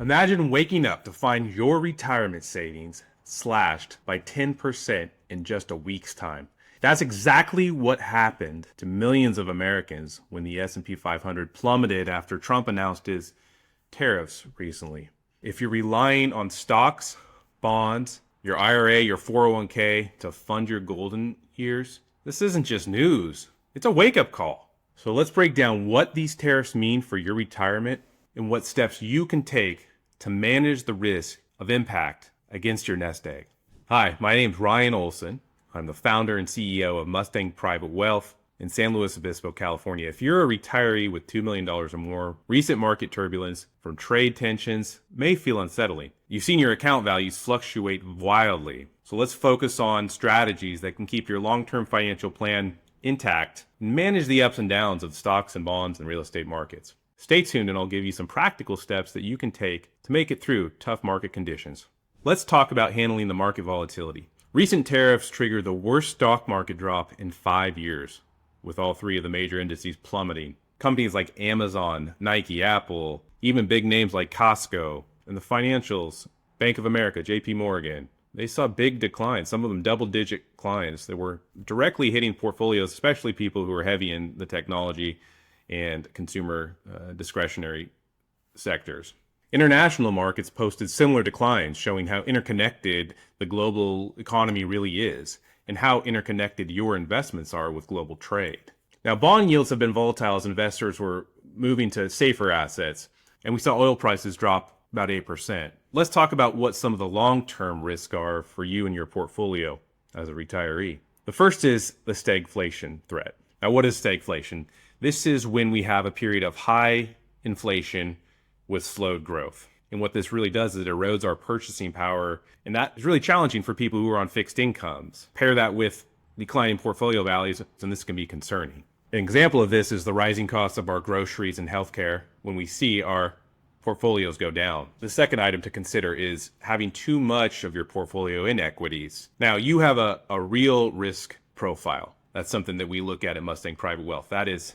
Imagine waking up to find your retirement savings slashed by 10% in just a week's time. That's exactly what happened to millions of Americans when the S&P 500 plummeted after Trump announced his tariffs recently. If you're relying on stocks, bonds, your IRA, your 401k to fund your golden years, this isn't just news. It's a wake-up call. So let's break down what these tariffs mean for your retirement and what steps you can take to manage the risk of impact against your nest egg. Hi, my name is Ryan Olson. I'm the founder and CEO of Mustang Private Wealth in San Luis Obispo, California. If you're a retiree with $2 million or more, recent market turbulence from trade tensions may feel unsettling. You've seen your account values fluctuate wildly. So let's focus on strategies that can keep your long-term financial plan intact and manage the ups and downs of stocks and bonds and real estate markets. Stay tuned and I'll give you some practical steps that you can take to make it through tough market conditions. Let's talk about handling the market volatility. Recent tariffs triggered the worst stock market drop in 5 years, with all three of the major indices plummeting. Companies like Amazon, Nike, Apple, even big names like Costco, and the financials, Bank of America, JP Morgan, they saw big declines, some of them double-digit declines that were directly hitting portfolios, especially people who are heavy in the technology and consumer discretionary sectors. International markets posted similar declines, showing how interconnected the global economy really is and how interconnected your investments are with global trade. Now, bond yields have been volatile as investors were moving to safer assets, and we saw oil prices drop about 8%. Let's talk about what some of the long-term risks are for you and your portfolio as a retiree. The first is the stagflation threat. Now, what is stagflation? This is when we have a period of high inflation with slowed growth. And what this really does is it erodes our purchasing power, and that is really challenging for people who are on fixed incomes. Pair that with declining portfolio values, and this can be concerning. An example of this is the rising costs of our groceries and healthcare when we see our portfolios go down. The second item to consider is having too much of your portfolio in equities. Now, you have a real risk profile. That's something that we look at Mustang Private Wealth. That is,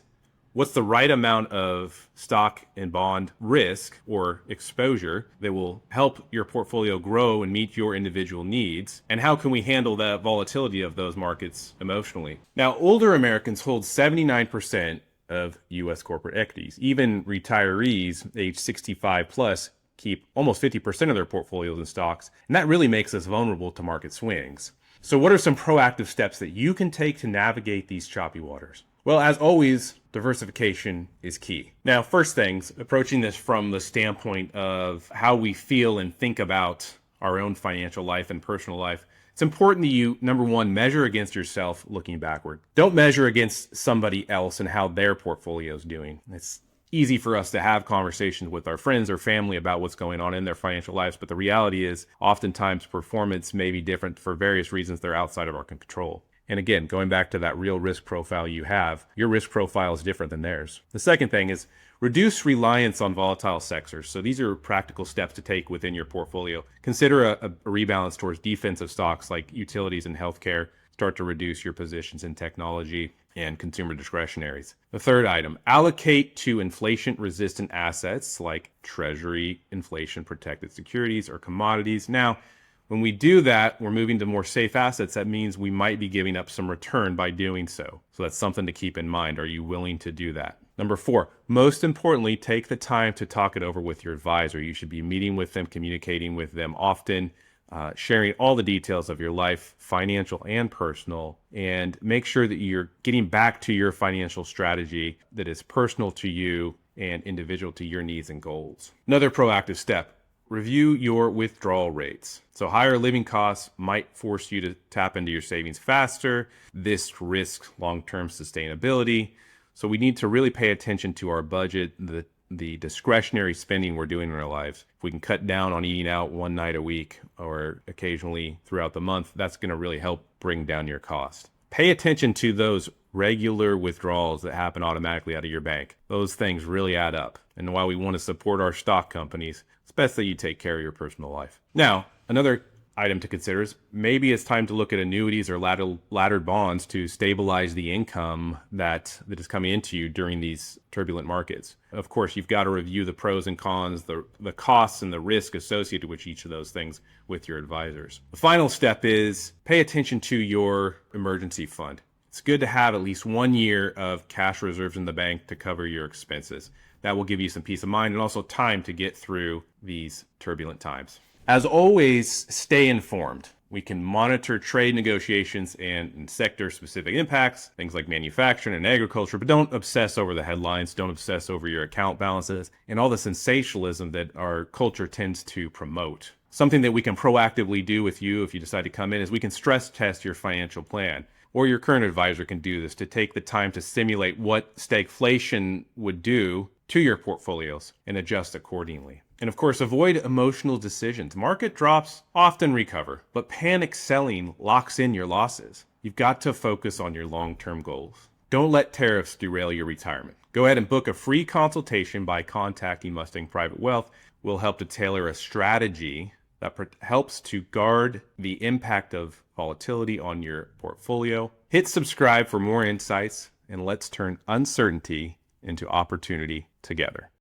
what's the right amount of stock and bond risk or exposure that will help your portfolio grow and meet your individual needs? And how can we handle the volatility of those markets emotionally? Now, older Americans hold 79% of U.S. corporate equities. Even retirees age 65 plus keep almost 50% of their portfolios in stocks. And that really makes us vulnerable to market swings. So what are some proactive steps that you can take to navigate these choppy waters? Well, as always, diversification is key. Now, first things, approaching this from the standpoint of how we feel and think about our own financial life and personal life, it's important that you, number one, measure against yourself looking backward. Don't measure against somebody else and how their portfolio is doing. It's easy for us to have conversations with our friends or family about what's going on in their financial lives, but the reality is oftentimes performance may be different for various reasons that are outside of our control. And again, going back to that real risk profile you have, your risk profile is different than theirs. The second thing is reduce reliance on volatile sectors. So these are practical steps to take within your portfolio. Consider a rebalance towards defensive stocks like utilities and healthcare. Start to reduce your positions in technology and consumer discretionaries. The third item, allocate to inflation-resistant assets like treasury, inflation-protected securities, or commodities. Now, when we do that, we're moving to more safe assets. That means we might be giving up some return by doing so. So that's something to keep in mind. Are you willing to do that? Number 4, most importantly, take the time to talk it over with your advisor. You should be meeting with them, communicating with them often, sharing all the details of your life, financial and personal, and make sure that you're getting back to your financial strategy that is personal to you and individual to your needs and goals. Another proactive step, review your withdrawal rates. So higher living costs might force you to tap into your savings faster. This risks long-term sustainability. So we need to really pay attention to our budget, the discretionary spending we're doing in our lives. If we can cut down on eating out one night a week or occasionally throughout the month, that's going to really help bring down your cost. Pay attention to those regular withdrawals that happen automatically out of your bank. Those things really add up. And while we want to support our stock companies, it's best that you take care of your personal life. Now, another item to consider is maybe it's time to look at annuities or laddered bonds to stabilize the income that is coming into you during these turbulent markets. Of course, you've got to review the pros and cons, the costs and the risk associated with each of those things with your advisors. The final step is pay attention to your emergency fund. It's good to have at least 1 year of cash reserves in the bank to cover your expenses. That will give you some peace of mind and also time to get through these turbulent times. As always, stay informed. We can monitor trade negotiations and sector-specific impacts, things like manufacturing and agriculture, but don't obsess over the headlines, don't obsess over your account balances, and all the sensationalism that our culture tends to promote. Something that we can proactively do with you if you decide to come in is we can stress test your financial plan. Or your current advisor can do this to take the time to simulate what stagflation would do to your portfolios and adjust accordingly. And of course, avoid emotional decisions. Market drops often recover, but panic selling locks in your losses. You've got to focus on your long-term goals. Don't let tariffs derail your retirement. Go ahead and book a free consultation by contacting Mustang Private Wealth. We'll help to tailor a strategy that helps to guard the impact of volatility on your portfolio. Hit subscribe for more insights, and let's turn uncertainty into opportunity together.